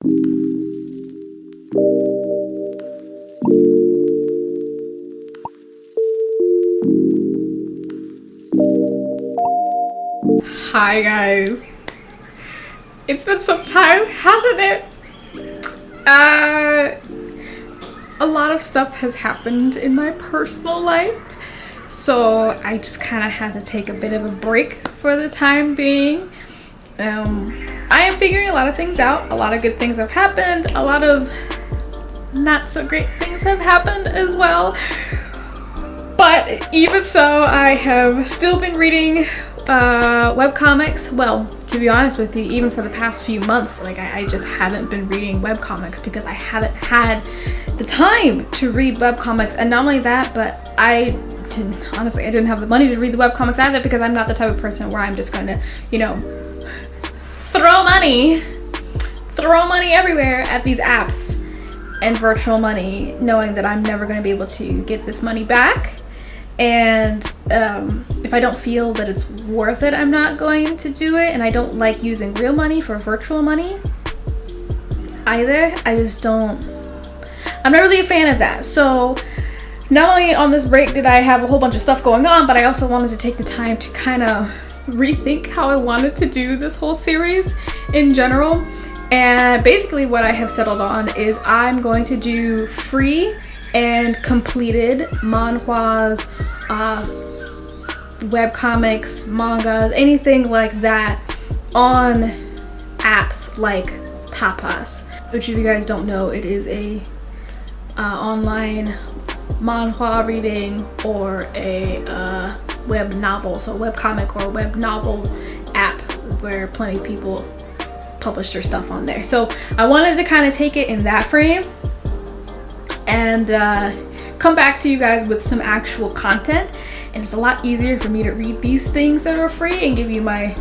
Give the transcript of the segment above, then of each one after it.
Hi guys, it's been some time, hasn't it? A lot of stuff has happened in my personal life, so I just kind of had to take a bit of a break for the time being. I am figuring a lot of things out. A lot of good things have happened, a lot of not so great things have happened as well, but even so, I have still been reading webcomics. Well, to be honest with you, even for the past few months, like I just haven't been reading webcomics because I haven't had the time to read webcomics. And not only that, but I didn't have the money to read the webcomics either, because I'm not the type of person where I'm just going to, throw money everywhere at these apps and virtual money, knowing that I'm never going to be able to get this money back. And if I don't feel that it's worth it, I'm not going to do it. And I don't like using real money for virtual money either. I'm not really a fan of that. So not only on this break did I have a whole bunch of stuff going on, but I also wanted to take the time to kind of rethink how I wanted to do this whole series in general. And basically what I have settled on is I'm going to do free and completed manhwas, webcomics, mangas, anything like that on apps like Tapas, which if you guys don't know, it is a online manhwa reading or a web novel, so webcomic or web novel app where plenty of people publish their stuff on there. So I wanted to kind of take it in that frame and come back to you guys with some actual content. And it's a lot easier for me to read these things that are free and give you my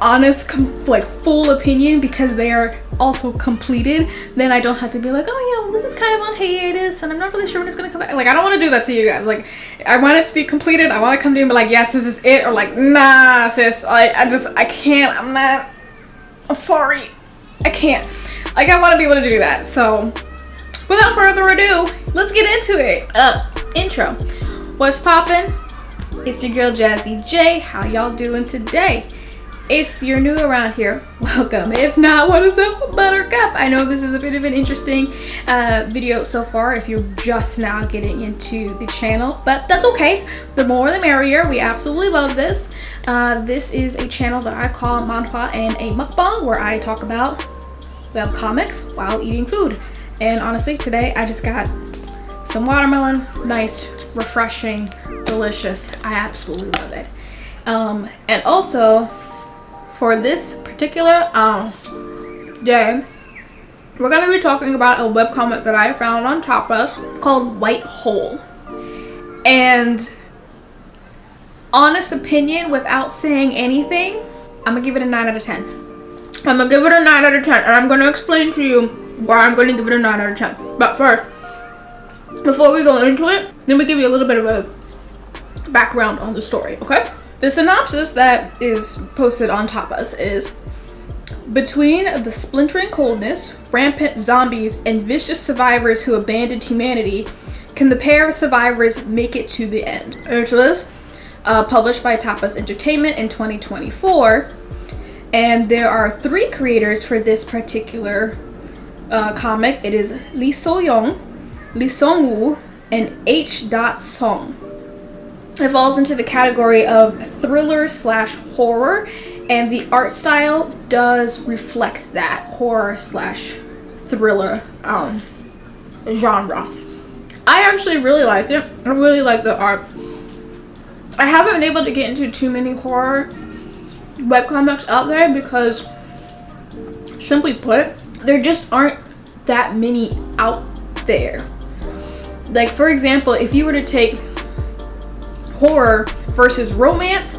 honest, full opinion, because they are also completed. Then I don't have to be like, oh yeah, well this is kind of on hiatus and I'm not really sure when it's gonna come back. I don't want to do that to you guys. I want it to be completed. I want to come to you and be like, yes, this is it, or like, nah sis, I can't, I'm sorry, I can't. I want to be able to do that. So without further ado, let's get into it. Intro. What's poppin'? It's your girl Jazzy J. How y'all doing today? If you're new around here, welcome. If not, what is up, Buttercup? I know this is a bit of an interesting video so far if you're just now getting into the channel, but that's okay. The more the merrier. We absolutely love this. This is a channel that I call Manwha and a Mukbang, where I talk about webcomics while eating food. And honestly, today I just got some watermelon. Nice, refreshing, delicious. I absolutely love it. And also, for this particular day, we're going to be talking about a webcomic that I found on Tapas called White Hole. And honest opinion, without saying anything, I'm going to give it a 9 out of 10. I'm going to give it a 9 out of 10, and I'm going to explain to you why I'm going to give it a 9 out of 10. But first, before we go into it, let me give you a little bit of a background on the story, okay? The synopsis that is posted on Tapas is: between the splintering coldness, rampant zombies, and vicious survivors who abandoned humanity, can the pair of survivors make it to the end? It was published by Tapas Entertainment in 2024, and there are 3 creators for this particular comic. It is Lee So-young, Lee Song-woo, and H. Song. It falls into the category of thriller/horror, and the art style does reflect that horror/thriller genre. I actually really like it. I really like the art. I haven't been able to get into too many horror webcomics out there because, simply put, there just aren't that many out there. Like, for example, if you were to take horror versus romance,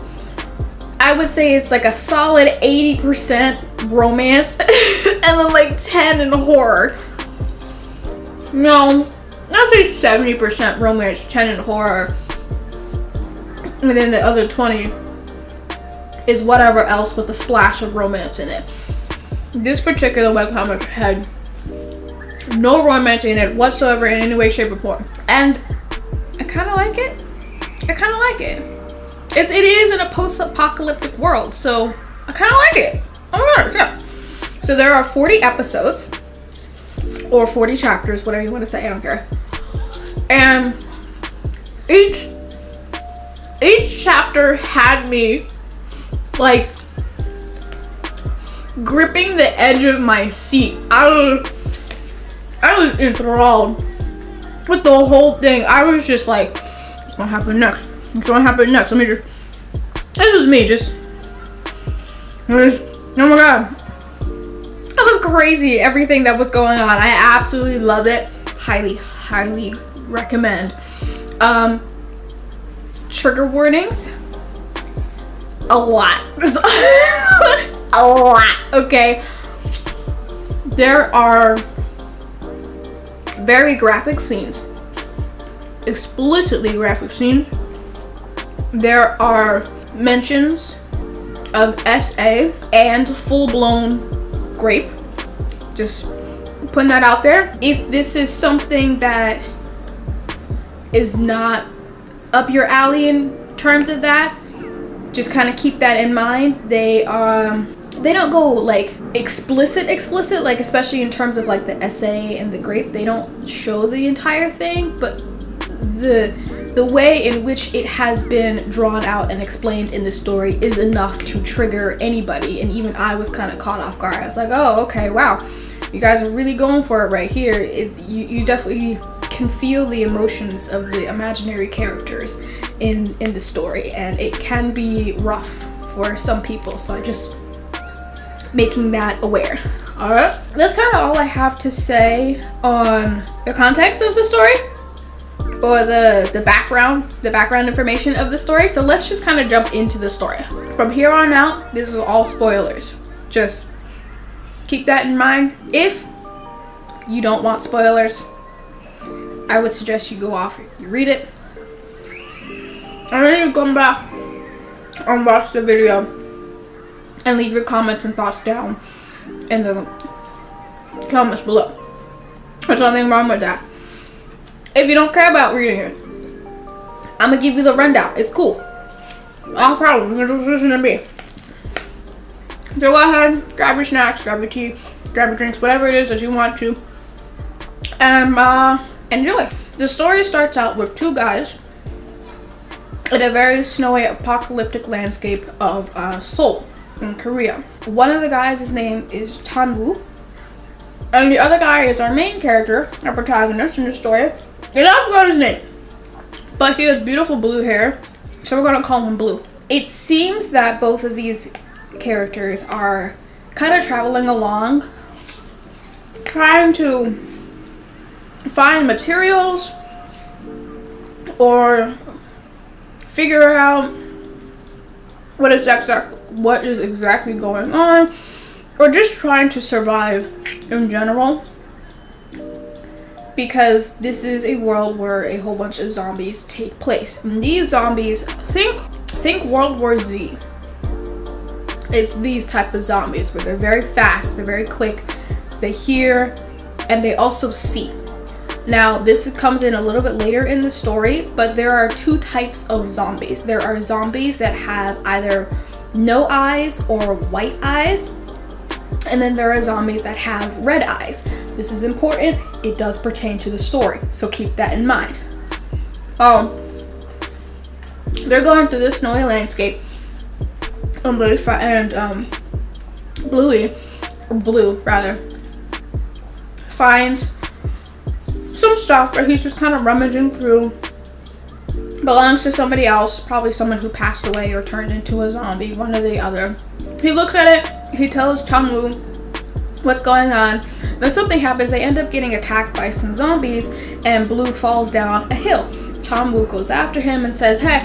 I would say it's like a solid 80% romance and then like 10 in horror. No, I'd say 70% romance, 10 in horror, and then the other 20 is whatever else with a splash of romance in it. this particular webcomic had no romance in it whatsoever in any way, shape, or form. And I kind of like it. It is in a post-apocalyptic world, so I kind of like it. Oh my gosh, yeah. So there are 40 episodes, or 40 chapters, whatever you want to say, I don't care. And each chapter had me, like, gripping the edge of my seat. I was enthralled with the whole thing. I was just like, what's gonna happen next? Let me just, this was me, oh my god. It was crazy, everything that was going on. I absolutely loved it. Highly recommend. Trigger warnings. A lot. A lot, okay? There are very graphic scenes. Explicitly graphic scenes. There are mentions of SA and full-blown grape. Just putting that out there. If this is something that is not up your alley in terms of that, just kind of keep that in mind. They don't go like explicit, like especially in terms of like the SA and the grape. They don't show the entire thing, but the way in which it has been drawn out and explained in the story is enough to trigger anybody. And even I was kind of caught off guard. I was like, oh, okay, wow, you guys are really going for it right here. You definitely can feel the emotions of the imaginary characters in the story, and it can be rough for some people. So I just making that aware. All right, that's kind of all I have to say on the context of the story, or the background information of the story. So let's just kind of jump into the story. From here on out, this is all spoilers. Just keep that in mind. If you don't want spoilers, I would suggest you go off, you read it, and then you come back and watch the video and leave your comments and thoughts down in the comments below. There's nothing wrong with that. If you don't care about reading it, I'm gonna give you the rundown. It's cool. No problem. You can just listen to me. So go ahead, grab your snacks, grab your tea, grab your drinks, whatever it is that you want to, and enjoy. The story starts out with two guys in a very snowy, apocalyptic landscape of Seoul in Korea. One of the guys, his name is Chanwoo, and the other guy is our main character, our protagonist in the story. And I forgot his name, but he has beautiful blue hair, so we're gonna call him Blue. It seems that both of these characters are kind of traveling along, trying to find materials or figure out what is exactly going on, or just trying to survive in general, because this is a world where a whole bunch of zombies take place. And these zombies, think World War Z. It's these type of zombies where they're very fast, they're very quick, they hear, and they also see. Now, this comes in a little bit later in the story, but there are two types of zombies. There are zombies that have either no eyes or white eyes, and then there are zombies that have red eyes. This is important. It does pertain to the story, so keep that in mind. They're going through this snowy landscape, and Blue finds some stuff that he's just kind of rummaging through. Belongs to somebody else, probably someone who passed away or turned into a zombie, one or the other. He looks at it, he tells Chanwoo what's going on, then something happens. They end up getting attacked by some zombies, and Blue falls down a hill. Chanwoo goes after him and says, hey,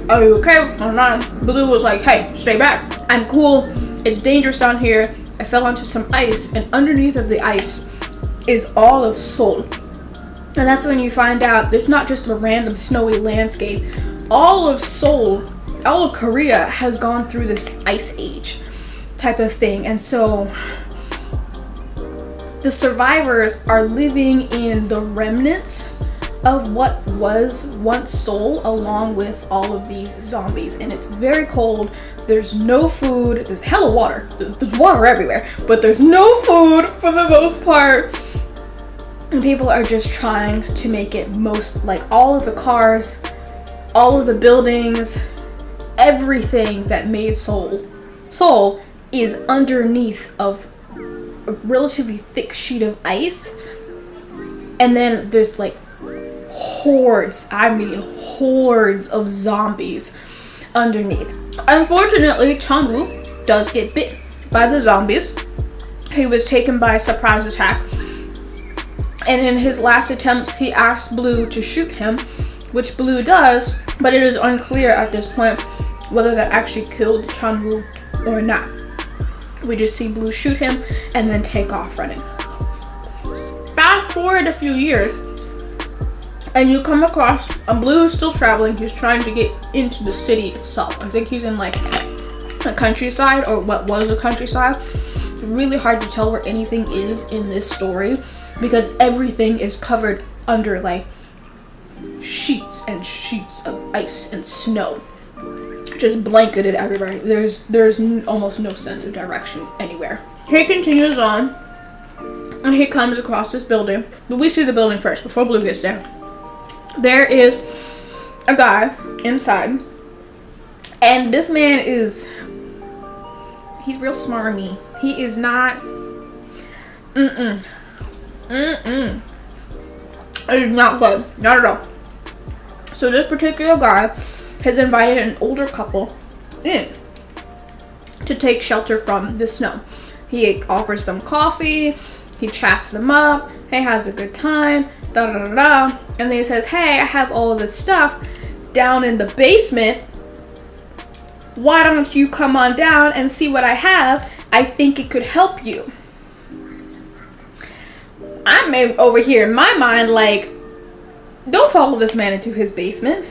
are you okay? Blue was like, hey, stay back, I'm cool, it's dangerous down here. I fell onto some ice, and underneath of the ice is all of Seoul. And that's when you find out it's not just a random snowy landscape. All of Seoul, all of Korea has gone through this ice age type of thing. And so the survivors are living in the remnants of what was once Seoul, along with all of these zombies. And it's very cold. There's no food. There's hella water. There's water everywhere, but there's no food for the most part. And people are just trying to make it most, like, all of the cars, all of the buildings, everything that made Seoul is underneath of a relatively thick sheet of ice. And then there's like hordes of zombies underneath. Unfortunately, Chang-woo does get bit by the zombies. He was taken by a surprise attack. And in his last attempts, he asks Blue to shoot him, which Blue does, but it is unclear at this point whether that actually killed Chang-woo or not. We just see Blue shoot him and then take off running. Fast forward a few years, and you come across, Blue is still traveling. He's trying to get into the city itself. I think he's in like a countryside, or what was a countryside. It's really hard to tell where anything is in this story, because everything is covered under like sheets and sheets of ice and snow, just blanketed everywhere. There's almost no sense of direction anywhere. He continues on, and he comes across this building, but we see the building first before Blue gets there. There is a guy inside, and this man he's real smarmy. He is not it is not good. Not at all. So this particular guy has invited an older couple in to take shelter from the snow. He offers them coffee, he chats them up, he has a good time, da da da da. And then he says, hey, I have all of this stuff down in the basement. Why don't you come on down and see what I have? I think it could help you. I'm over here in my mind like, don't follow this man into his basement.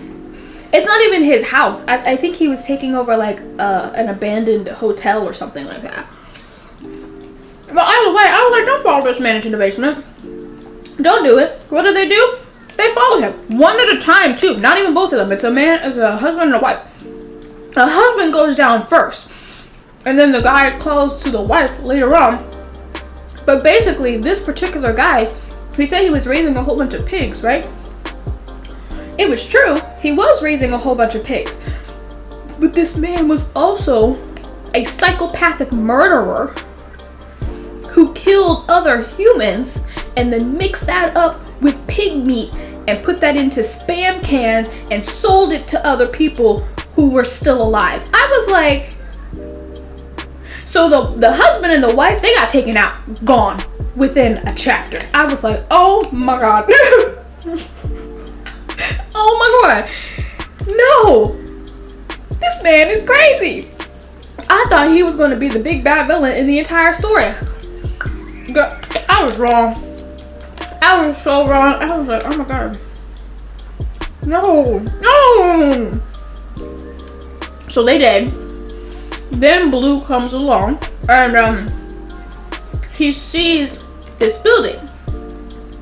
It's not even his house. I think he was taking over like an abandoned hotel or something like that. But either way, I was like, don't follow this man into the basement. Don't do it. What do? They follow him. One at a time too. Not even both of them. It's a husband and a wife. The husband goes down first, and then the guy calls to the wife later on. But basically, this particular guy, he said he was raising a whole bunch of pigs, right? It was true. He was raising a whole bunch of pigs. But this man was also a psychopathic murderer who killed other humans and then mixed that up with pig meat and put that into Spam cans and sold it to other people who were still alive. I was like, so the husband and the wife, they got taken out, gone within a chapter. I was like, oh my god. Oh my god. No. This man is crazy. I thought he was going to be the big bad villain in the entire story. Girl, I was wrong. I was so wrong. I was like, oh my god. No. So they did. Then Blue comes along and he sees this building.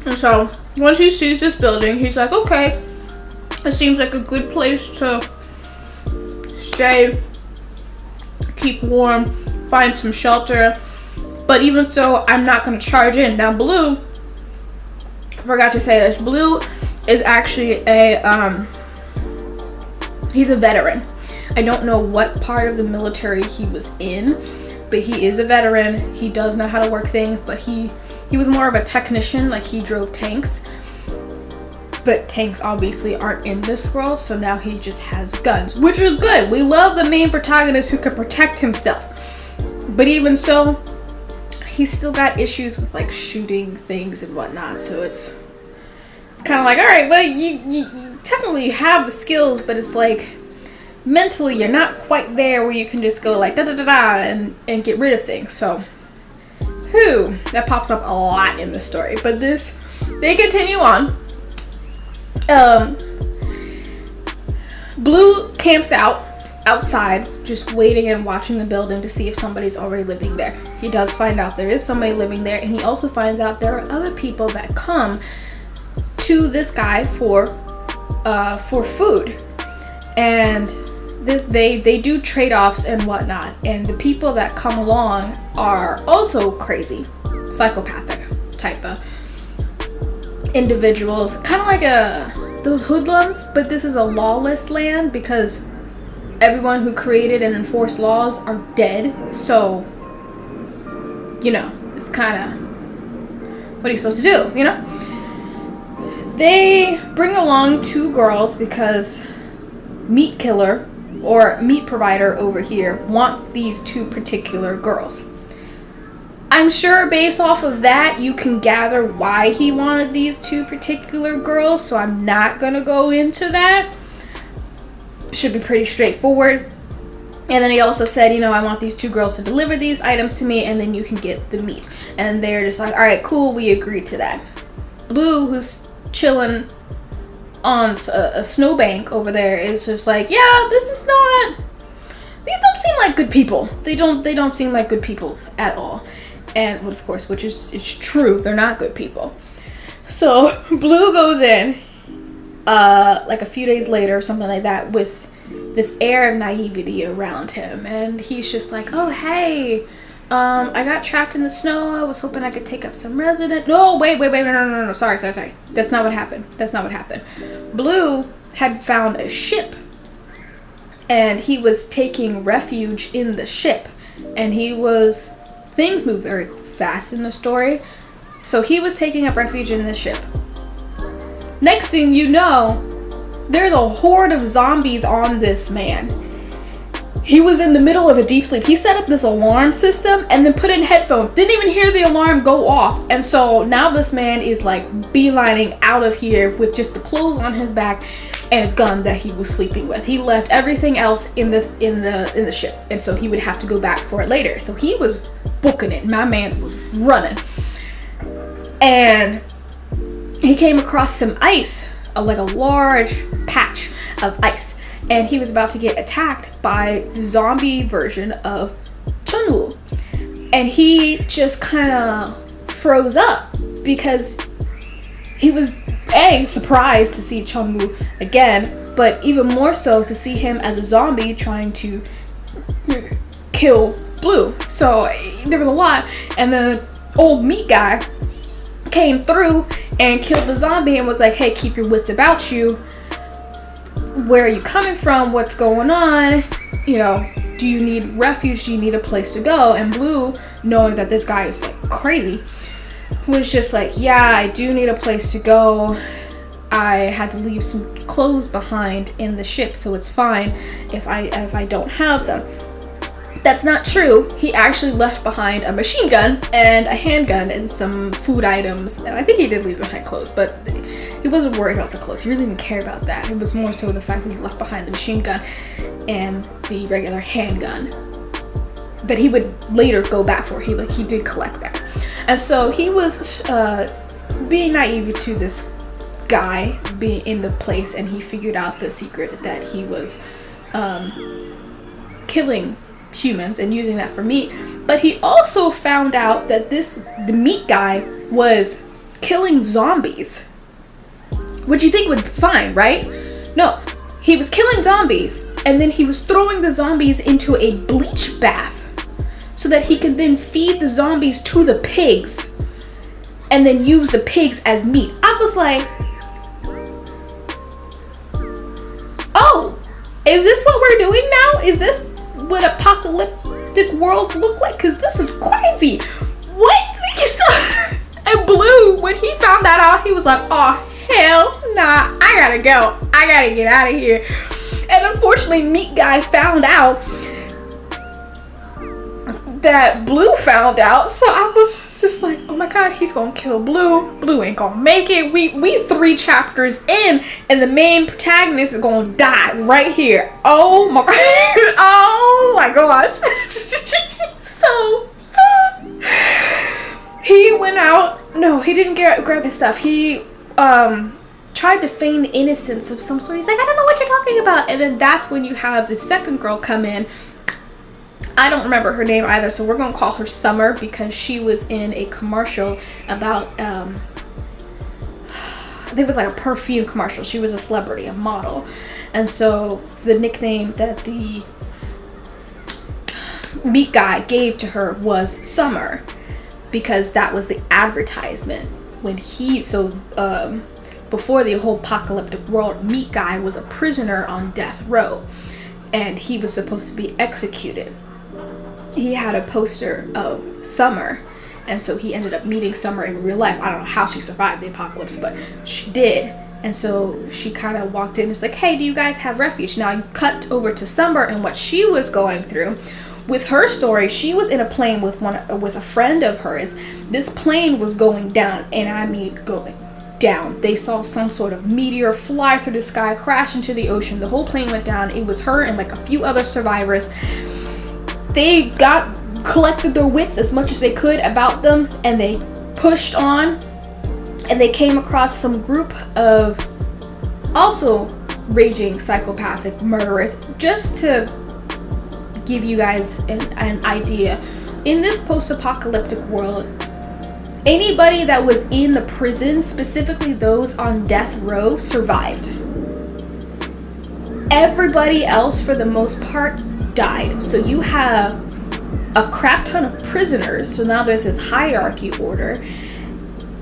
And so once he sees this building, he's like, okay, it seems like a good place to stay, keep warm, find some shelter. But even so, I'm not going to charge in. Now Blue, I forgot to say this, Blue is actually he's a veteran. I don't know what part of the military he was in, but he is a veteran. He does know how to work things, but he was more of a technician, like he drove tanks. But tanks obviously aren't in this world, so now he just has guns, which is good. We love the main protagonist who can protect himself. But even so, he's still got issues with like shooting things and whatnot, so it's kind of like, all right, well, you technically have the skills, but it's like mentally you're not quite there where you can just go like da da da da and get rid of things. So that pops up a lot in the story. But they continue on. Blue camps out outside, just waiting and watching the building to see if somebody's already living there. He does find out there is somebody living there, and he also finds out there are other people that come to this guy for food. And they do trade-offs and whatnot, and the people that come along are also crazy, psychopathic type of individuals, kind of like those hoodlums, but this is a lawless land because everyone who created and enforced laws are dead. So, you know, it's kind of what he's supposed to do, you know? They bring along 2 girls because meat killer or meat provider over here wants these 2 particular girls. I'm sure based off of that you can gather why he wanted these 2 particular girls, so I'm not gonna go into that. Should be pretty straightforward. And then he also said, you know, I want these 2 girls to deliver these items to me, and then you can get the meat. And they're just like, all right, cool, we agreed to that. Blue, who's chilling on a snowbank over there, is just like, yeah, these don't seem like good people. They don't seem like good people at all. And well, of course, which is it's true, they're not good people. So Blue goes in like a few days later or something like that with this air of naivety around him, and he's just like, oh hey, I got trapped in the snow, I was hoping I could take up some resident. No, wait, no, sorry, that's not what happened. Blue had found a ship, and he was taking refuge in the ship, and things move very fast in the story, so he was taking up refuge in the ship. Next thing you know, there's a horde of zombies on this man. He was in the middle of a deep sleep. He set up this alarm system and then put in headphones. Didn't even hear the alarm go off. And so now this man is like beelining out of here with just the clothes on his back and a gun that he was sleeping with. He left everything else in the ship, and so he would have to go back for it later. So he was booking it. My man was running. And he came across some ice, like a large patch of ice, and he was about to get attacked by the zombie version of Chunwoo. And he just kind of froze up because he was surprised to see Chunwoo again, but even more so to see him as a zombie trying to kill Blue. So there was a lot, and the old meat guy came through and killed the zombie and was like, hey, keep your wits about you. Where are you coming from? What's going on? You know, do you need refuge? Do you need a place to go? And Blue, knowing that this guy is like crazy, was just like, yeah, I do need a place to go. I had to leave some clothes behind in the ship, so it's fine if I don't have them. That's not true. He actually left behind a machine gun and a handgun and some food items, and I think he did leave behind clothes, but he wasn't worried about the clothes. He really didn't care about that. It was more so the fact that he left behind the machine gun and the regular handgun that he would later go back for. He did collect that. And so he was being naive to this guy being in the place, and he figured out the secret that he was killing humans and using that for meat. But he also found out that the meat guy was killing zombies, which you think would be fine, right? No, he was killing zombies, and then he was throwing the zombies into a bleach bath so that he could then feed the zombies to the pigs and then use the pigs as meat. I was like, oh, is this what we're doing now? Is this what apocalyptic world look like? Because this is crazy. What? And Blue, when he found that out, he was like, oh, hell nah, I gotta go. I gotta get out of here. And unfortunately, Meat Guy found out that Blue found out, so I was just like, oh my god, he's gonna kill Blue. Blue ain't gonna make it. We 3 chapters in, and the main protagonist is gonna die right here. Oh my oh my gosh. So he went out. No, he didn't grab his stuff. He tried to feign innocence of some sort. He's like, I don't know what you're talking about. And then that's when you have the second girl come in. I don't remember her name either, so we're going to call her Summer, because she was in a commercial about, I think it was like a perfume commercial. She was a celebrity, a model. And so the nickname that the meat guy gave to her was Summer, because that was the advertisement. When before the whole apocalyptic world, meat guy was a prisoner on death row, and he was supposed to be executed. He had a poster of Summer, and so he ended up meeting Summer in real life. I don't know how she survived the apocalypse, but she did. And so she kind of walked in. It's like, hey, do you guys have refuge? Now I cut over to Summer and what she was going through. With her story, she was in a plane with a friend of hers. This plane was going down, and I mean going down. They saw some sort of meteor fly through the sky, crash into the ocean. The whole plane went down. It was her and like a few other survivors. They collected their wits as much as they could about them, and they pushed on, and they came across some group of also raging psychopathic murderers. Just to give you guys an idea, in this post-apocalyptic world, anybody that was in the prison, specifically those on death row, survived. Everybody else, for the most part, died. So you have a crap ton of prisoners, so now there's this hierarchy order,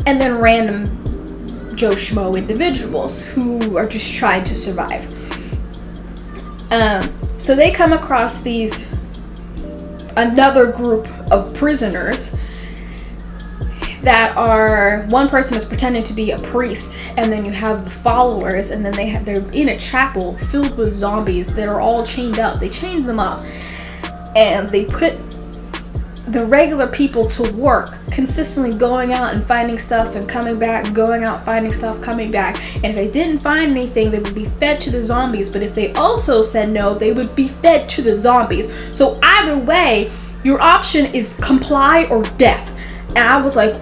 and then random Joe Schmo individuals who are just trying to survive. So they come across another group of prisoners that are, one person is pretending to be a priest, and then you have the followers, and then they're in a chapel filled with zombies that are all chained up. They chained them up, and they put the regular people to work, consistently going out and finding stuff and coming back, going out, finding stuff, coming back. And if they didn't find anything, they would be fed to the zombies. But if they also said no, they would be fed to the zombies. So either way, your option is comply or death. And I was like,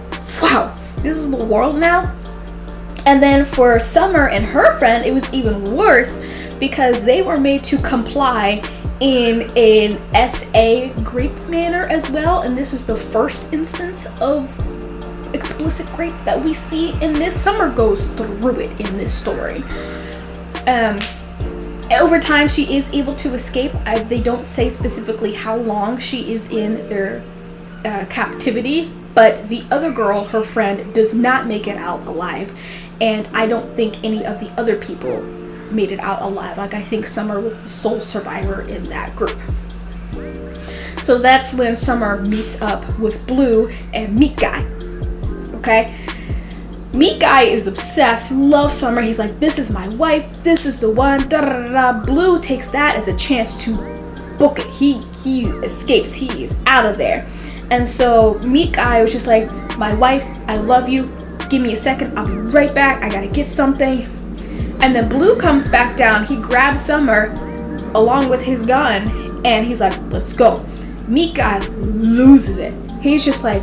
wow, this is the world now? And then for Summer and her friend, it was even worse, because they were made to comply in an SA grape manner as well. And this was the first instance of explicit rape that we see in this. Summer goes through it in this story. Over time, she is able to escape. They don't say specifically how long she is in their captivity, but the other girl, her friend, does not make it out alive. And I don't think any of the other people made it out alive. Like, I think Summer was the sole survivor in that group. So that's when Summer meets up with Blue and Meat Guy. Okay? Meat Guy is obsessed, loves Summer. He's like, this is my wife, this is the one, da da da da. Blue takes that as a chance to book it. He escapes, he is out of there. And so Meat Guy was just like, my wife, I love you, give me a second, I'll be right back, I gotta get something. And then Blue comes back down, he grabs Summer along with his gun, and he's like, let's go. Meat Guy loses it. He's just like,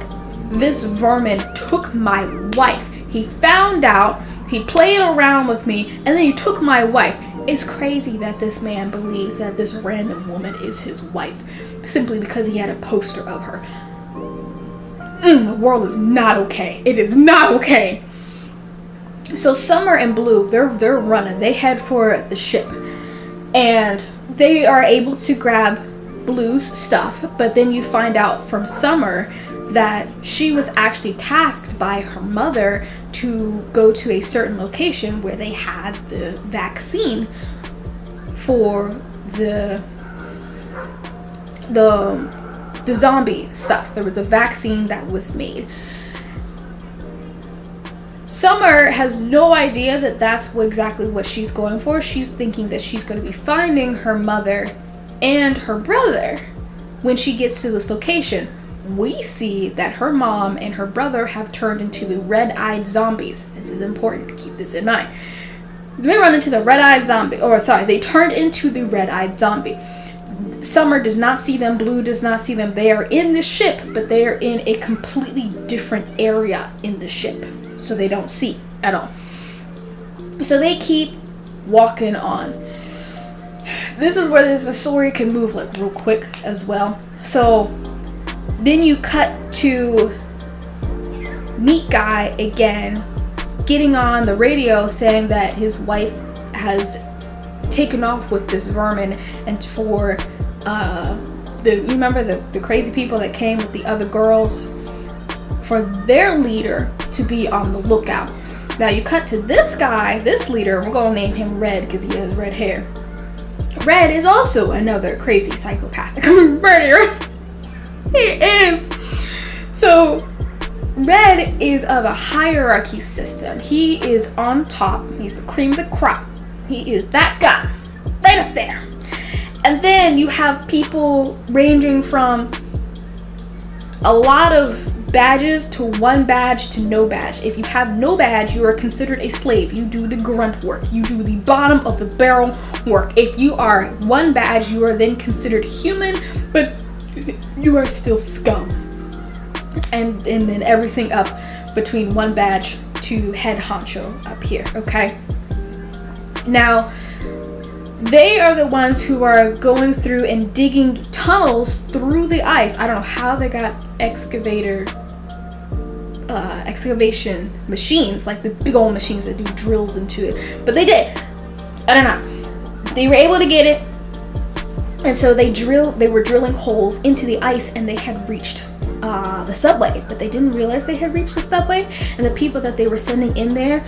this vermin took my wife. He found out, he played around with me, and then he took my wife. It's crazy that this man believes that this random woman is his wife simply because he had a poster of her. The world is not okay. It is not okay. So Summer and Blue, they're running. They head for the ship, and they are able to grab Blue's stuff. But then you find out from Summer that she was actually tasked by her mother to go to a certain location where they had the vaccine for the zombie stuff. There was a vaccine that was made. Summer has no idea that that's exactly what she's going for. She's thinking that she's going to be finding her mother and her brother when she gets to this location. We see that her mom and her brother have turned into the red-eyed zombies. This is important, keep this in mind. They run into the red-eyed zombie, they turned into the red-eyed zombie. Summer does not see them, Blue does not see them. They are in the ship, but they are in a completely different area in the ship, so they don't see at all. So they keep walking on. This is where the story can move like real quick as well. So then you cut to Meat Guy again getting on the radio saying that his wife has taken off with this vermin, and for you remember the crazy people that came with the other girls, for their leader to be on the lookout. Now you cut to this guy, this leader, we're gonna name him Red because he has red hair. Red is also another crazy psychopathic murderer. He is. So Red is of a hierarchy system. He is on top. He's the cream of the crop. He is that guy right up there. And then you have people ranging from a lot of badges to one badge to no badge. If you have no badge, you are considered a slave. You do the grunt work. You do the bottom of the barrel work. If you are one badge, you are then considered human, but you are still scum. And then everything up between one badge to head honcho up here, okay? Now, they are the ones who are going through and digging tunnels through the ice. I don't know how they got excavation machines, like the big old machines that do drills into it, but they did. I don't know. They were able to get it, and so they were drilling holes into the ice, and they had reached the subway, but they didn't realize they had reached the subway. And the people that they were sending in there,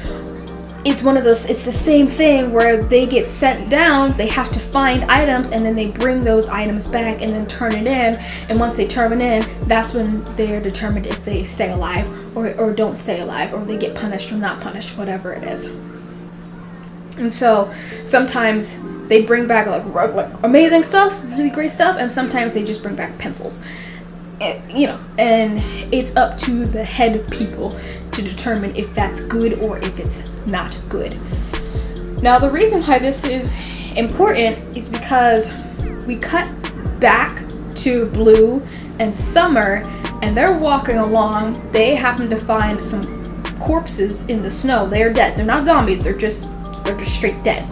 it's the same thing where they get sent down, they have to find items, and then they bring those items back and then turn it in. And once they turn it in, that's when they're determined if they stay alive or don't stay alive, or they get punished or not punished, whatever it is. And so sometimes they bring back like amazing stuff, really great stuff, and sometimes they just bring back pencils. And it's up to the head people to determine if that's good or if it's not good. Now, the reason why this is important is because we cut back to Blue and Summer, and they're walking along. They happen to find some corpses in the snow. They are dead. They're not zombies. They're just straight dead.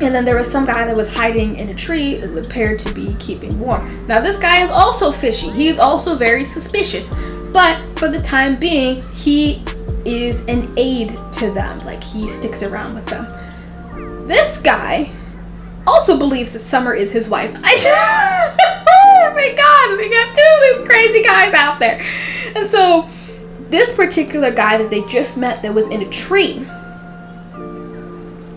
And then there was some guy that was hiding in a tree that appeared to be keeping warm. Now, this guy is also fishy. He is also very suspicious. But for the time being, he is an aid to them. Like, he sticks around with them. This guy also believes that Summer is his wife. Oh my God, we got two of these crazy guys out there. And so this particular guy that they just met that was in a tree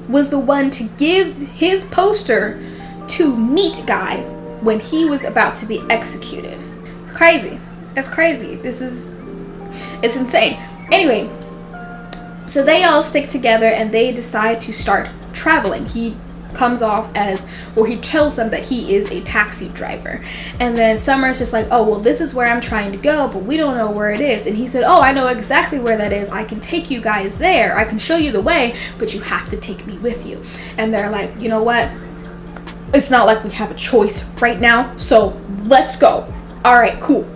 was the one to give his poster to Meat Guy when he was about to be executed. It's crazy. That's crazy. It's insane. Anyway, so they all stick together and they decide to start traveling. He comes off as, or he tells them that he is a taxi driver. And then Summer's just like, oh, well, this is where I'm trying to go, but we don't know where it is. And he said, oh, I know exactly where that is. I can take you guys there. I can show you the way, but you have to take me with you. And they're like, you know what? It's not like we have a choice right now, so let's go. All right, cool.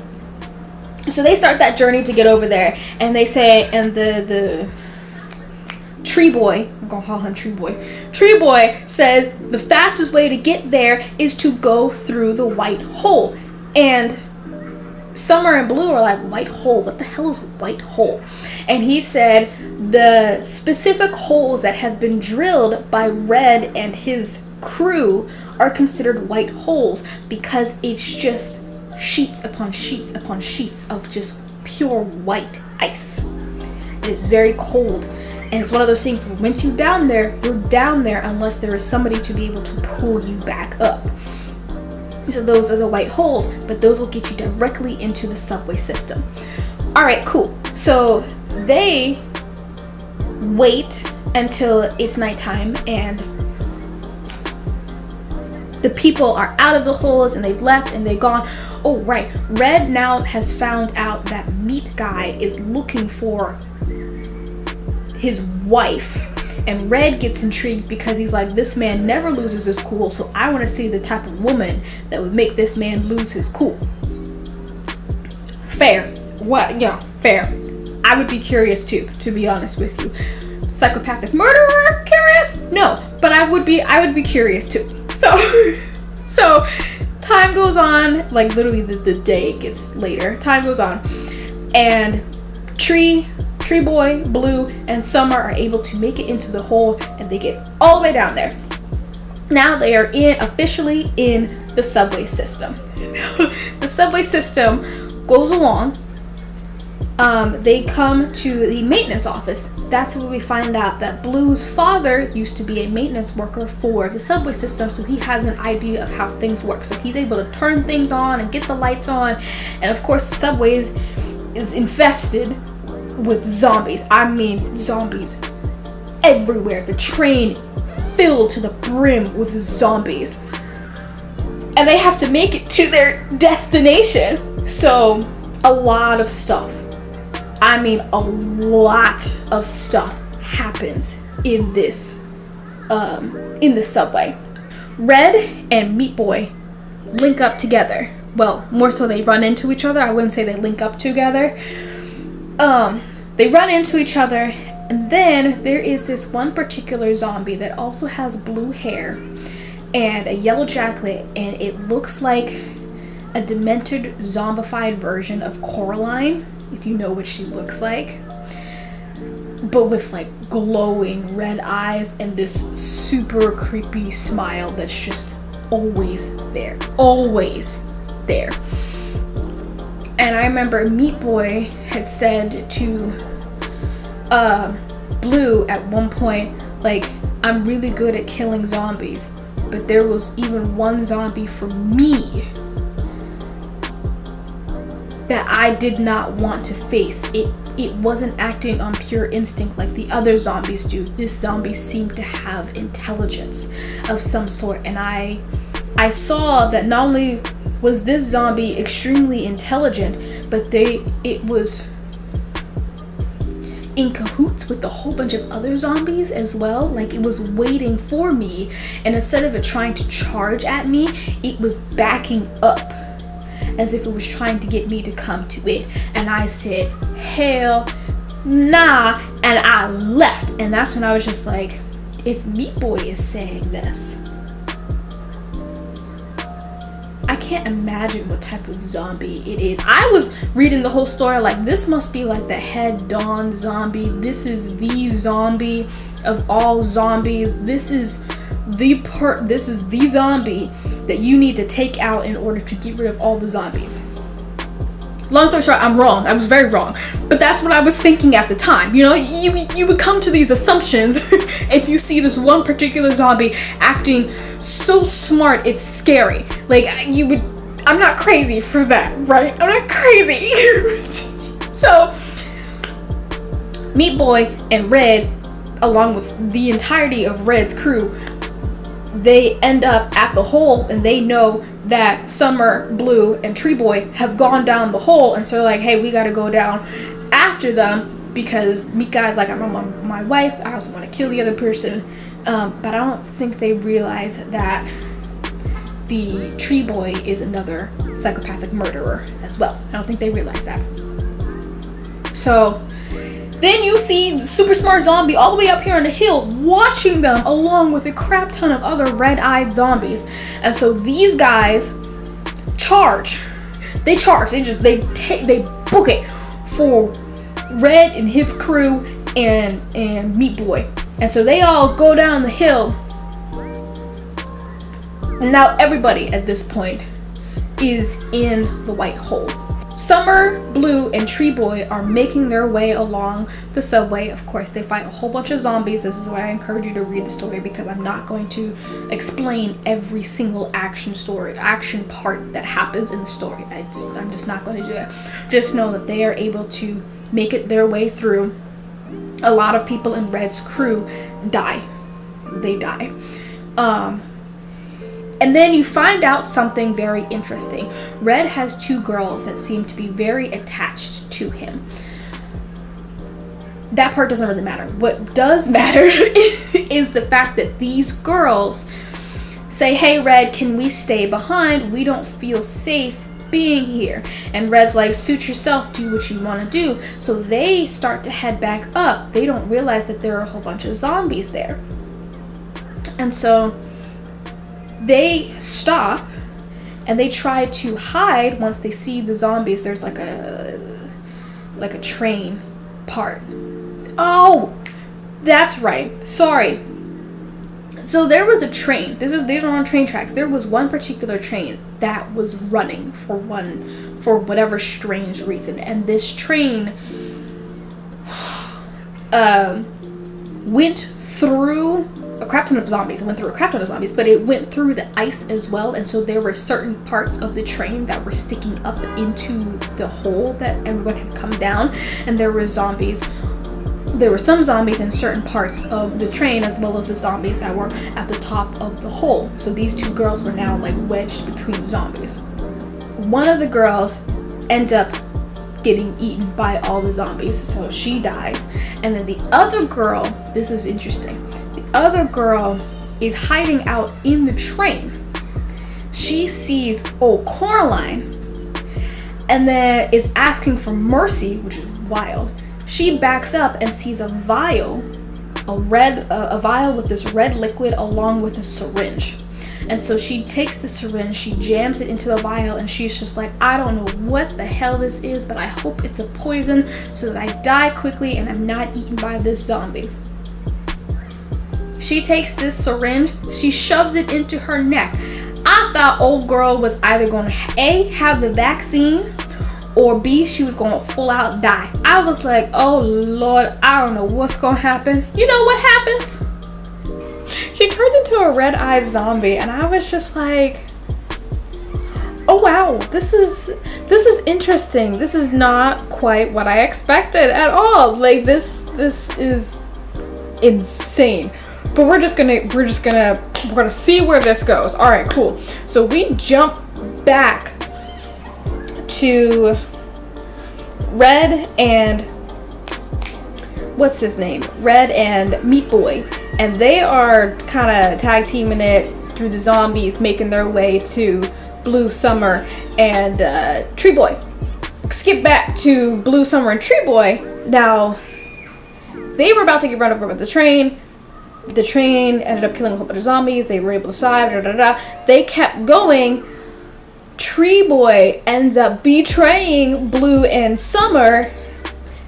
So they start that journey to get over there, and they say, and the Tree Boy, I'm gonna call him Tree Boy. Tree Boy says the fastest way to get there is to go through the white hole. And Summer and Blue are like, white hole? What the hell is a white hole? And he said the specific holes that have been drilled by Red and his crew are considered white holes because it's just sheets upon sheets upon sheets of just pure white ice. It is very cold. And it's one of those things, once you're down there unless there is somebody to be able to pull you back up. So those are the white holes, but those will get you directly into the subway system. All right, cool. So they wait until it's nighttime and the people are out of the holes and they've left and they've gone. Oh, right. Red now has found out that Meat Guy is looking for his wife, and Red gets intrigued because he's like, this man never loses his cool, so I want to see the type of woman that would make this man lose his cool. Fair. Fair. I would be curious too, to be honest with you. psychopathic murderer curious? No, but I would be curious too. So time goes on, like literally the day gets later. Time goes on, and Tree Boy, Blue, and Summer are able to make it into the hole, and they get all the way down there. Now they are officially in the subway system. The subway system goes along. They come to the maintenance office. That's where we find out that Blue's father used to be a maintenance worker for the subway system, so he has an idea of how things work. So he's able to turn things on and get the lights on. And of course, the subway is infested with zombies. I mean, zombies everywhere. The train filled to the brim with zombies. And they have to make it to their destination. So a lot of stuff. I mean, a lot of stuff happens in this, in the subway. Red and Meat Boy link up together. Well, more so they run into each other. I wouldn't say they link up together. They run into each other, and then there is this one particular zombie that also has blue hair and a yellow jacket, and it looks like a demented, zombified version of Coraline, if you know what she looks like, but with like glowing red eyes and this super creepy smile that's just always there. And I remember Meat Boy had said to Blue at one point, like, I'm really good at killing zombies, but there was even one zombie for me that I did not want to face. It wasn't acting on pure instinct like the other zombies do. This zombie seemed to have intelligence of some sort, and I saw that not only was this zombie extremely intelligent, but it was in cahoots with a whole bunch of other zombies as well. Like, it was waiting for me, and instead of it trying to charge at me, it was backing up as if it was trying to get me to come to it. And I said, hell nah, and I left. And that's when I was just like, if Meat Boy is saying this, I can't imagine what type of zombie it is. I was reading the whole story like, this must be like the head dawn zombie. This is the zombie of all zombies. This is the zombie that you need to take out in order to get rid of all the zombies. Long story short, I'm wrong. I was very wrong. But that's what I was thinking at the time. You know, you would come to these assumptions if you see this one particular zombie acting so smart, it's scary. Like, I'm not crazy for that, right? I'm not crazy. So, Meat Boy and Red, along with the entirety of Red's crew, they end up at the hole, and they know that Summer, Blue, and Tree Boy have gone down the hole, and so they're like, hey, we gotta go down after them, because Meat Guy's like, I'm on my wife, I also want to kill the other person, but I don't think they realize that the Tree Boy is another psychopathic murderer as well. I don't think they realize that. So then you see the super smart zombie all the way up here on the hill watching them along with a crap ton of other red-eyed zombies. And so these guys charge. They charge. They book it for Red and his crew and Meat Boy. And so they all go down the hill. And now everybody at this point is in the white hole. Summer, Blue, and Tree Boy are making their way along the subway. Of course, they fight a whole bunch of zombies. This is why I encourage you to read the story, because I'm not going to explain every single action part that happens in the story. I'm just not going to do that. Just know that they are able to make it their way through. A lot of people in Red's crew die. They die. And then you find out something very interesting. Red has two girls that seem to be very attached to him. That part doesn't really matter. What does matter is the fact that these girls say, hey, Red, can we stay behind? We don't feel safe being here. And Red's like, suit yourself, do what you want to do. So they start to head back up. They don't realize that there are a whole bunch of zombies there. And so they stop and they try to hide once they see the zombies. There's like a train part. Oh, that's right. Sorry. So there was a train. These are on train tracks. There was one particular train that was running for whatever strange reason, and this train went through a crap ton of zombies. It went through a crap ton of zombies, but it went through the ice as well, and so there were certain parts of the train that were sticking up into the hole that everyone had come down, and there were zombies. There were some zombies in certain parts of the train, as well as the zombies that were at the top of the hole. So these two girls were now like wedged between zombies. One of the girls ends up getting eaten by all the zombies, so she dies. And then the other girl, this is interesting, the other girl is hiding out in the train. She sees old Coraline and then is asking for mercy, which is wild. She backs up and sees a vial, a vial with this red liquid along with a syringe. And so she takes the syringe, she jams it into the vial, and she's just like, I don't know what the hell this is, but I hope it's a poison so that I die quickly and I'm not eaten by this zombie. She takes this syringe, she shoves it into her neck. I thought old girl was either going to A, have the vaccine, or B, she was going to full out die. I was like, oh Lord, I don't know what's going to happen. You know what happens? She turns into a red-eyed zombie, and I was just like, oh wow, this is interesting. This is not quite what I expected at all. Like this is insane. But we're gonna see where this goes. All right, cool. So we jump back to Red and what's his name? Red and Meat Boy, and they are kind of tag teaming it through the zombies, making their way to Blue, Summer, and Tree Boy. Skip back to Blue, Summer, and Tree Boy. Now, they were about to get run over by the train. The train ended up killing a whole bunch of zombies. They were able to survive. They kept going. Tree Boy ends up betraying Blue and Summer,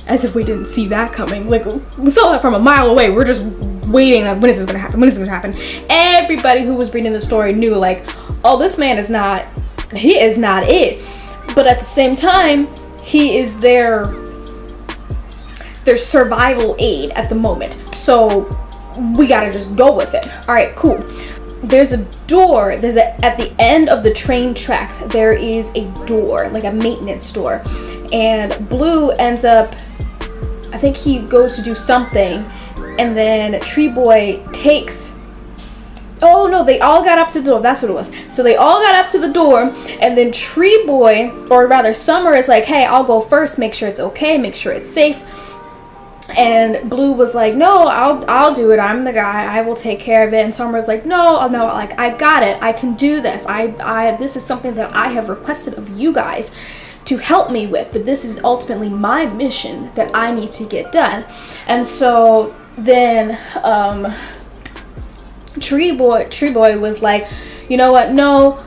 as if we didn't see that coming. Like, we saw that from a mile away. We're just waiting, like, when is this gonna happen? When is this gonna happen? Everybody who was reading the story knew, like, oh, this man is not it. But at the same time, he is their survival aid at the moment. So we gotta just go with it. All right, cool. There's a door. At the end of the train tracks, there is a door, like a maintenance door. And Blue ends up, I think he goes to do something, and then Tree Boy takes, oh no, they all got up to the door. That's what it was. So they all got up to the door, and then Tree Boy, or rather Summer, is like, hey, I'll go first, make sure it's okay, make sure it's safe. And Blue was like, no, I'll do it. I'm the guy. I will take care of it. And Summer's like, no, like, I got it. I can do this. This is something that I have requested of you guys to help me with, but this is ultimately my mission that I need to get done. And so then Tree Boy was like, you know what? No,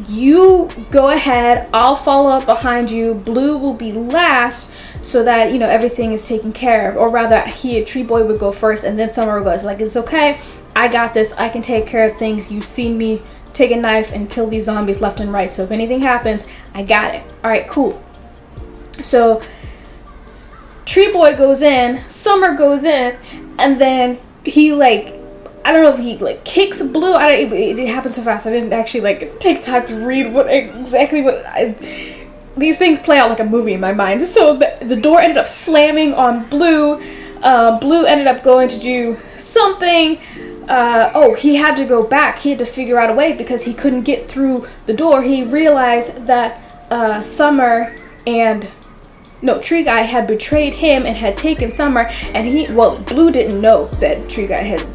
you go ahead. I'll follow up behind you. Blue will be last, so that, you know, everything is taken care of. Or rather, Tree Boy would go first, and then Summer would go. It's like, it's okay. I got this. I can take care of things. You've seen me take a knife and kill these zombies left and right. So if anything happens, I got it. All right, cool. So Tree Boy goes in, Summer goes in, and then he, like, I don't know if he, like, kicks Blue. It happened so fast. I didn't actually, like, take time to read these things play out like a movie in my mind. So the door ended up slamming on Blue. Blue ended up going to do something. He had to go back. He had to figure out a way because he couldn't get through the door. He realized that Summer and Tree Guy had betrayed him and had taken Summer, and Blue didn't know that Tree Guy had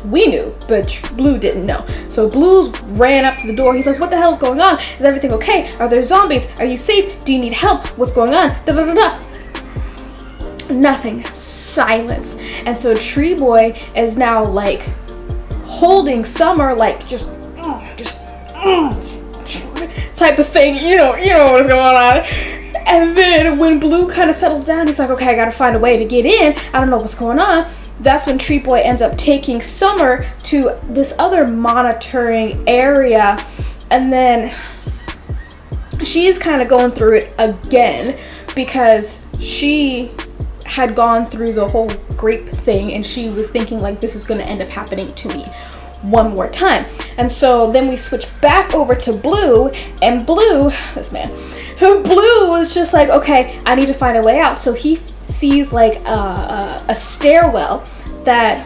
We knew, but Blue didn't know. So Blue ran up to the door. He's like, what the hell is going on? Is everything okay? Are there zombies? Are you safe? Do you need help? What's going on? Da da da da. Nothing. Silence. And so Tree Boy is now like holding Summer, like just type of thing. You know what's going on. And then when Blue kind of settles down, he's like, okay, I gotta find a way to get in. I don't know what's going on. That's when Tree Boy ends up taking Summer to this other monitoring area. And then she's kind of going through it again because she had gone through the whole grape thing and she was thinking like, this is going to end up happening to me one more time. And so then we switch back over to Blue, and Blue, this man, Blue was just like, okay, I need to find a way out. So he sees like a stairwell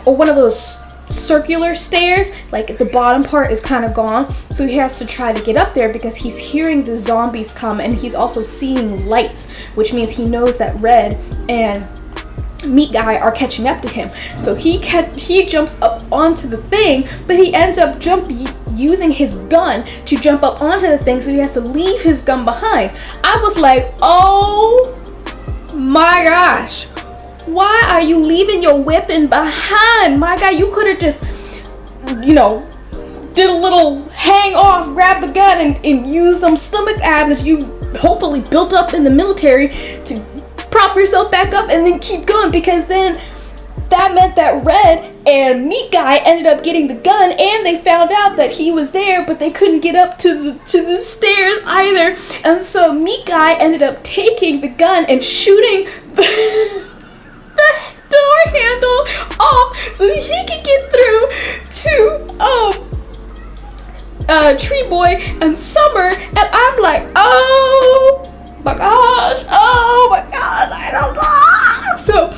or one of those circular stairs, like the bottom part is kind of gone, so he has to try to get up there because he's hearing the zombies come, and he's also seeing lights, which means he knows that Red and Meat Guy are catching up to him. So he jumps up onto the thing, but he ends up using his gun to jump up onto the thing, so he has to leave his gun behind. I was like, oh my gosh, why are you leaving your weapon behind? My guy, you could have just, did a little hang off, grab the gun, and use them stomach abs that you hopefully built up in the military to prop yourself back up and then keep going, because then that meant that Red and Meat Guy ended up getting the gun, and they found out that he was there, but they couldn't get up to the stairs either. And so Meat Guy ended up taking the gun and shooting the door handle off so that he could get through to Tree Boy and Summer. And I'm like, oh my gosh, I don't know. So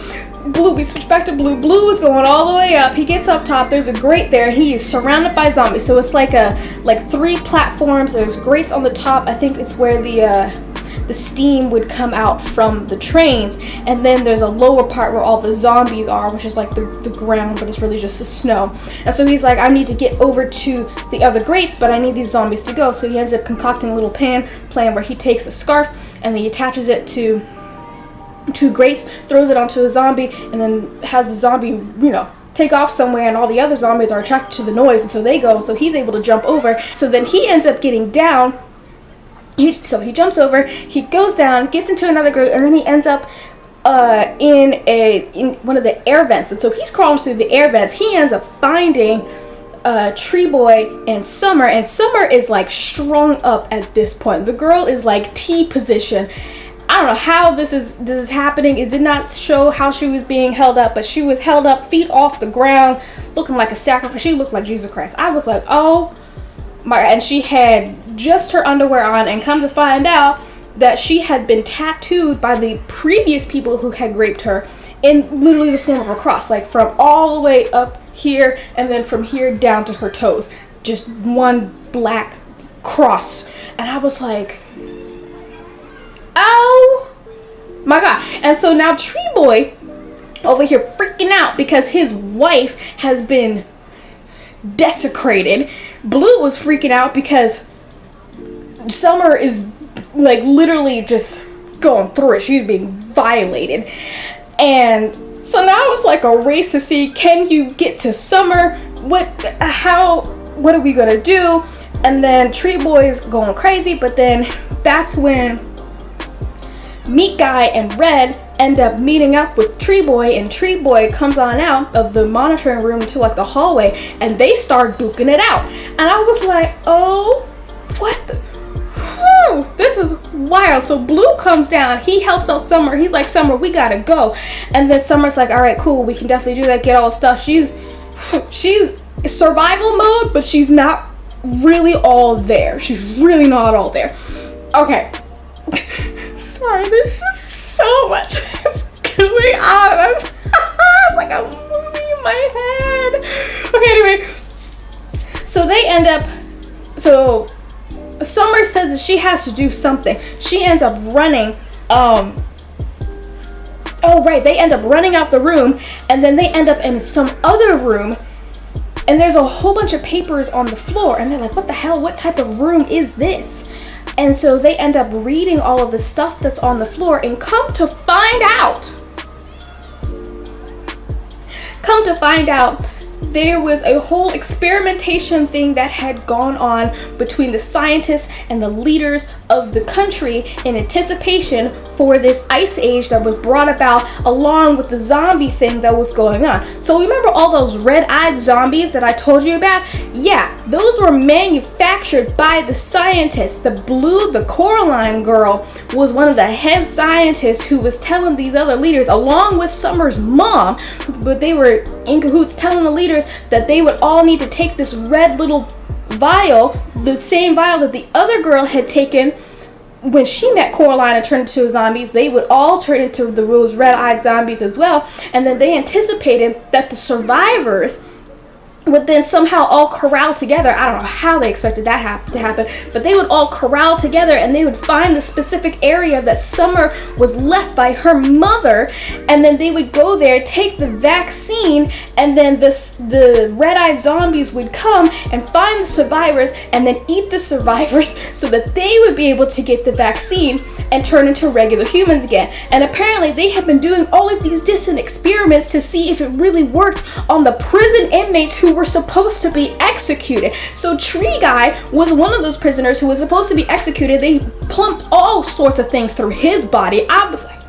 Blue, we switch back to Blue. Blue is going all the way up. He gets up top. There's a grate there, and he is surrounded by zombies. So it's like 3 platforms. There's grates on the top. I think it's where the steam would come out from the trains, and then there's a lower part where all the zombies are, which is like the ground, but it's really just the snow. And so he's like, I need to get over to the other grates, but I need these zombies to go. So he ends up concocting a little plan where he takes a scarf and then he attaches it to 2 grates, throws it onto a zombie, and then has the zombie, take off somewhere, and all the other zombies are attracted to the noise, and so they go. So he's able to jump over. So then he ends up getting down. So he jumps over, he goes down, gets into another grate, and then he ends up in one of the air vents. And so he's crawling through the air vents. He ends up finding Tree Boy and Summer is like strung up at this point. The girl is like T position. I don't know how this is happening. It did not show how she was being held up, but she was held up, feet off the ground, looking like a sacrifice. She looked like Jesus Christ. I was like, oh my God. And she had just her underwear on, and come to find out that she had been tattooed by the previous people who had raped her in literally the form of a cross, like from all the way up here and then from here down to her toes, just one black cross. And I was like, oh my God. And so now Tree Boy over here freaking out because his wife has been desecrated. Blue was freaking out because Summer is like literally just going through it. She's being violated. And so now it's like a race to see, can you get to Summer? What are we gonna do? And then Tree Boy is going crazy, but then that's when Meat Guy and Red end up meeting up with Tree Boy, and Tree Boy comes on out of the monitoring room to like the hallway, and they start duking it out. And I was like, oh, what the? Whew, this is wild. So Blue comes down, he helps out Summer. He's like, Summer, we gotta go. And then Summer's like, all right, cool, we can definitely do that, get all the stuff. She's survival mode, but she's not really all there. She's really not all there. Okay. Sorry, there's just so much that's going on. It's like a movie in my head. Okay, anyway. So they end up, Summer says that she has to do something. She ends up running, they end up running out the room, and then they end up in some other room, And there's a whole bunch of papers on the floor, and they're like, what the hell, what type of room is this? And so they end up reading all of the stuff that's on the floor, and come to find out, there was a whole experimentation thing that had gone on between the scientists and the leaders of the country in anticipation for this ice age that was brought about along with the zombie thing that was going on. So remember all those red-eyed zombies that I told you about? Yeah, those were manufactured by the scientists. The Coraline girl was one of the head scientists who was telling these other leaders, along with Summer's mom, but they were in cahoots, telling the leaders that they would all need to take this red little vial, the same vial that the other girl had taken when she met Coraline and turned into zombies. They would all turn into those red-eyed zombies as well. And then they anticipated that the survivors would then somehow all corral together. I don't know how they expected that to happen, but they would all corral together and they would find the specific area that Summer was left by her mother, and then they would go there, take the vaccine, and then the red-eyed zombies would come and find the survivors and then eat the survivors so that they would be able to get the vaccine and turn into regular humans again. And apparently they have been doing all of these different experiments to see if it really worked on the prison inmates who were supposed to be executed. So Tree Guy was one of those prisoners who was supposed to be executed. They pumped all sorts of things through his body. I was like,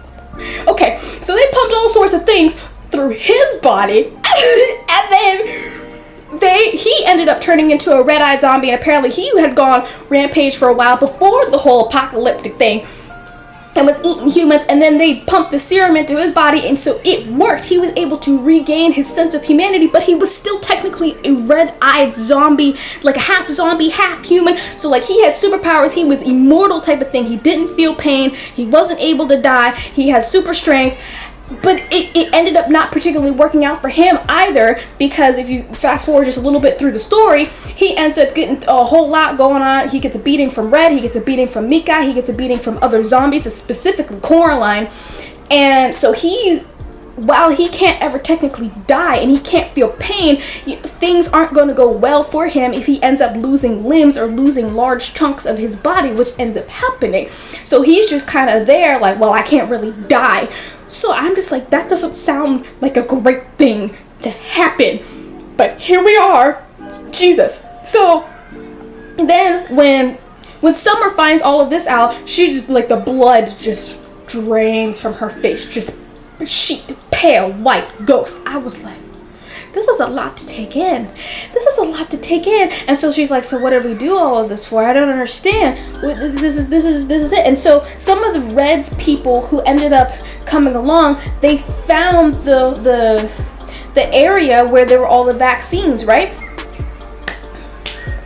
okay, so they pumped all sorts of things through his body, and then he ended up turning into a red-eyed zombie, and apparently he had gone rampage for a while before the whole apocalyptic thing and was eating humans, and then they pumped the serum into his body, and so it worked. He was able to regain his sense of humanity, but he was still technically a red-eyed zombie, like a half zombie, half human. So like he had superpowers, he was immortal type of thing. He didn't feel pain, he wasn't able to die, he had super strength. But it ended up not particularly working out for him either, because if you fast forward just a little bit through the story, he ends up getting a whole lot going on. He gets a beating from Red, he gets a beating from Mika, he gets a beating from other zombies, specifically Coraline. And so while he can't ever technically die and he can't feel pain, things aren't going to go well for him if he ends up losing limbs or losing large chunks of his body, which ends up happening. So he's just kind of there like, well, I can't really die. So I'm just like, that doesn't sound like a great thing to happen. But here we are. Jesus. So then when Summer finds all of this out, she just like, the blood just drains from her face, just sheet, pale, white ghost. I was like, this is a lot to take in. And so she's like, so what did we do all of this for? I don't understand. This is it. And so some of the Reds people who ended up coming along, they found the area where there were all the vaccines, right?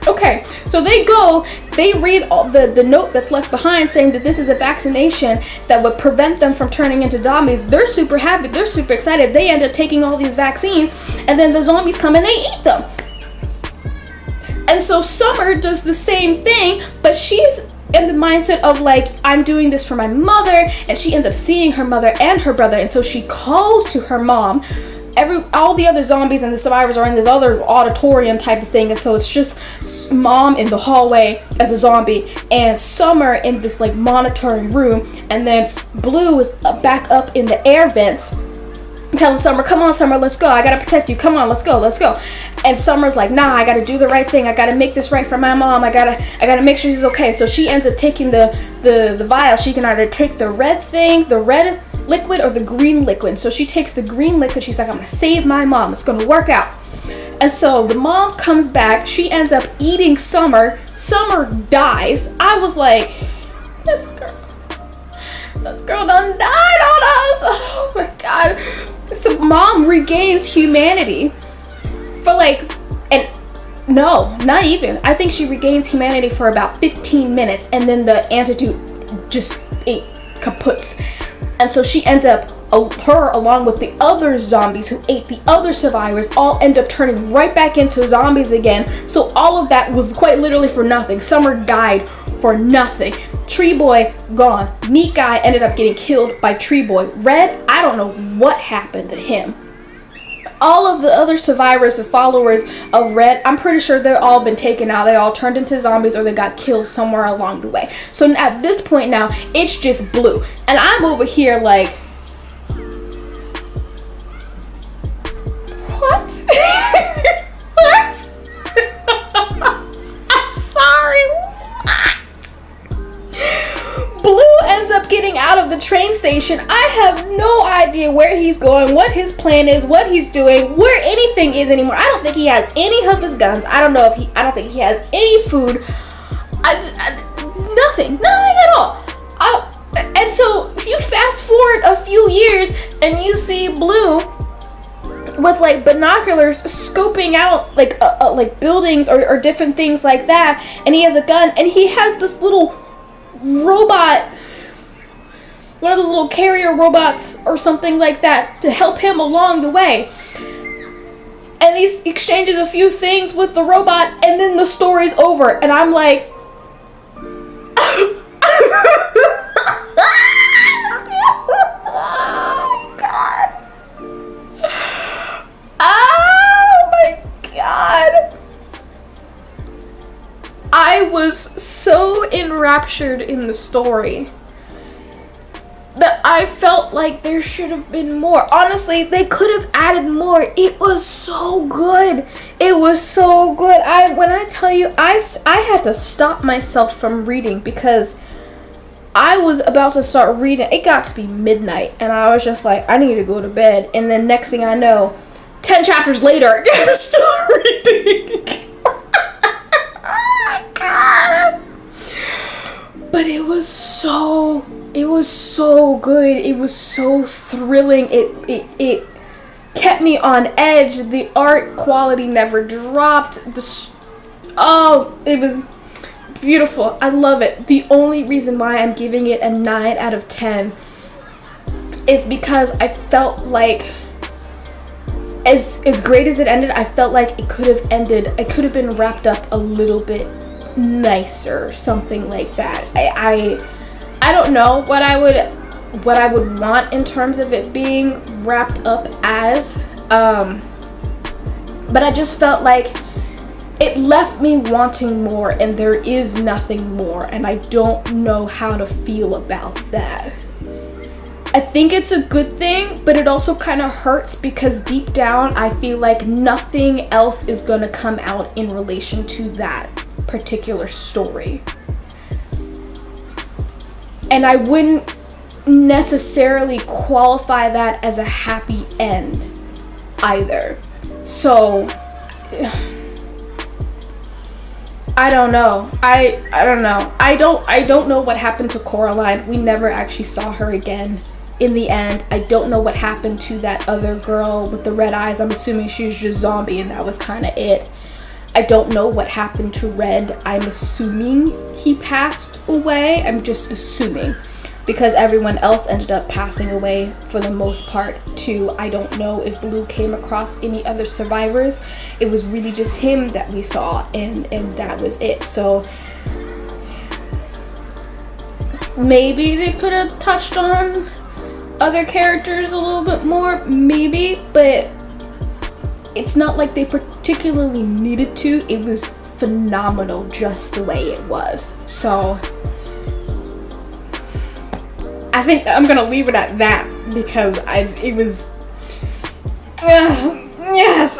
Okay, so they read all the note that's left behind saying that this is a vaccination that would prevent them from turning into zombies. They're super happy, they're super excited. They end up taking all these vaccines, and then the zombies come and they eat them. And so Summer does the same thing, but she's in the mindset of like, I'm doing this for my mother, and she ends up seeing her mother and her brother, and so she calls to her mom. All the other zombies and the survivors are in this other auditorium type of thing, and so it's just Mom in the hallway as a zombie and Summer in this like monitoring room, and then Blue is back up in the air vents telling Summer, come on Summer, let's go, I gotta protect you, come on, let's go. And Summer's like, nah, I gotta do the right thing, I gotta make this right for my mom, I gotta make sure she's okay. So she ends up taking the vial. She can either take the red liquid or the green liquid. So she takes the green liquid. She's like, I'm gonna save my mom, it's gonna work out. And so the mom comes back, she ends up eating Summer dies. I was like, this girl done died on us. Oh my god. So Mom regains humanity for like, and no, not even, I think she regains humanity for about 15 minutes, and then the antidote just ate kaputs. And so she ends up, her along with the other zombies who ate the other survivors, all end up turning right back into zombies again. So all of that was quite literally for nothing. Summer died for nothing. Tree Boy gone. Meat Guy ended up getting killed by Tree Boy. Red, I don't know what happened to him. all of the other survivors and followers of Red, I'm pretty sure they've all been taken out. They all turned into zombies or they got killed somewhere along the way. So at this point now, it's just Blue. And I'm over here like, what? What? I'm sorry. Blue ends up getting out of the train station. I have no idea where he's going, what his plan is, what he's doing, where anything is anymore. I don't think he has any of his guns. I don't think he has any food. Nothing at all. And so if you fast forward a few years and you see Blue with like binoculars scoping out like buildings or different things like that, and he has a gun and he has this little robot, one of those little carrier robots or something like that to help him along the way, and he exchanges a few things with the robot and then the story's over. And I'm like, oh god, oh my god. I was so enraptured in the story that I felt like there should have been more. Honestly, they could have added more. It was so good. It was so good. When I tell you, I had to stop myself from reading because I was about to start reading. It got to be midnight and I was just like, I need to go to bed. And then next thing I know, 10 chapters later, I'm still reading. But it was so good. It was so thrilling. It kept me on edge. The art quality never dropped. It was beautiful. I love it. The only reason why I'm giving it a 9 out of 10 is because I felt like as great as it ended, I felt like it could have been wrapped up a little bit nicer, something like that. I don't know what I would want in terms of it being wrapped up as, but I just felt like it left me wanting more, and there is nothing more, and I don't know how to feel about that. I think it's a good thing, but it also kind of hurts because deep down I feel like nothing else is gonna come out in relation to that particular story. And I wouldn't necessarily qualify that as a happy end either. So I don't know. I don't know. I don't know what happened to Coraline. We never actually saw her again in the end. I don't know what happened to that other girl with the red eyes. I'm assuming she was just zombie and that was kind of it. I don't know what happened to Red. I'm assuming he passed away. I'm just assuming because everyone else ended up passing away for the most part too. I don't know if Blue came across any other survivors. It was really just him that we saw, and that was it. So maybe they could have touched on other characters a little bit more, maybe, but it's not like they particularly needed to. It was phenomenal just the way it was. So I think I'm gonna leave it at that because it was yes,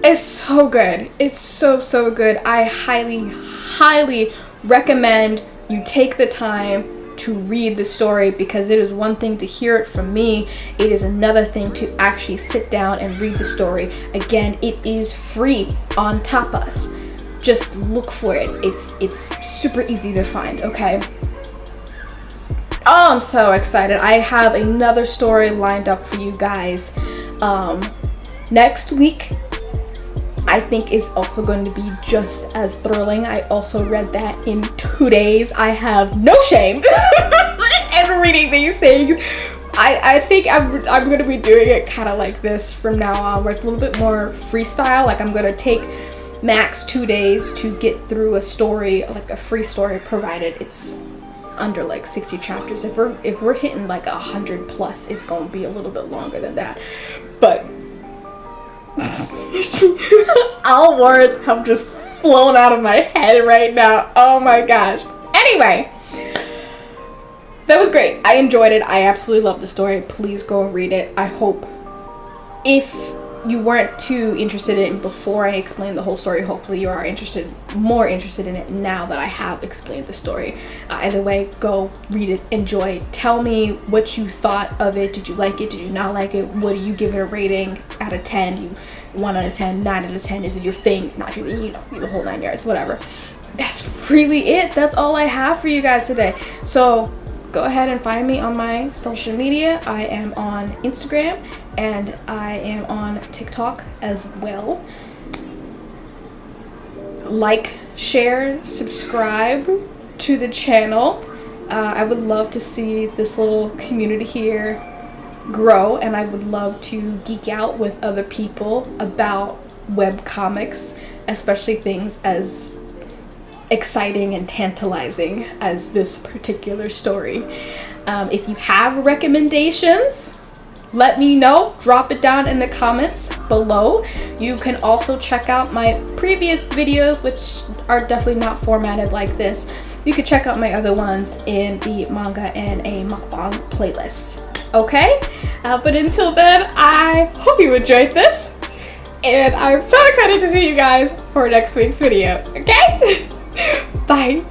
it's so good. It's so good. I highly recommend you take the time to read the story, because it is one thing to hear it from me, it is another thing to actually sit down and read the story. Again, it is free on Tapas. Just look for it. It's super easy to find, okay? Oh, I'm so excited. I have another story lined up for you guys. Next week, I think is also going to be just as thrilling. I also read that in 2 days. I have no shame in reading these things. I think I'm going to be doing it kind of like this from now on, where it's a little bit more freestyle. Like I'm going to take max 2 days to get through a story, like a free story, provided it's under like 60 chapters. If we're hitting like 100 plus, it's gonna be a little bit longer than that. But all words have just flown out of my head right now. Oh my gosh. Anyway, that was great. I enjoyed it. I absolutely love the story. Please go and read it. I hope, if you weren't too interested in it before I explained the whole story, hopefully you are more interested in it now that I have explained the story. Either way, go read it, enjoy it. Tell me what you thought of it. Did you like it? Did you not like it? What do you give it a rating out of 10? You 1 out of 10, 9 out of 10? Is it your thing? Not your thing, the whole 9 yards, whatever. That's really it. That's all I have for you guys today. So go ahead and find me on my social media. I am on Instagram and I am on TikTok as well. Like, share, subscribe to the channel. I would love to see this little community here grow, and I would love to geek out with other people about webcomics, especially things as exciting and tantalizing as this particular story. If you have recommendations, let me know. Drop it down in the comments below. You can also check out my previous videos, which are definitely not formatted like this. You can check out my other ones in the manga and a mukbang playlist. Okay? But until then, I hope you enjoyed this, and I'm so excited to see you guys for next week's video. Okay? Bye.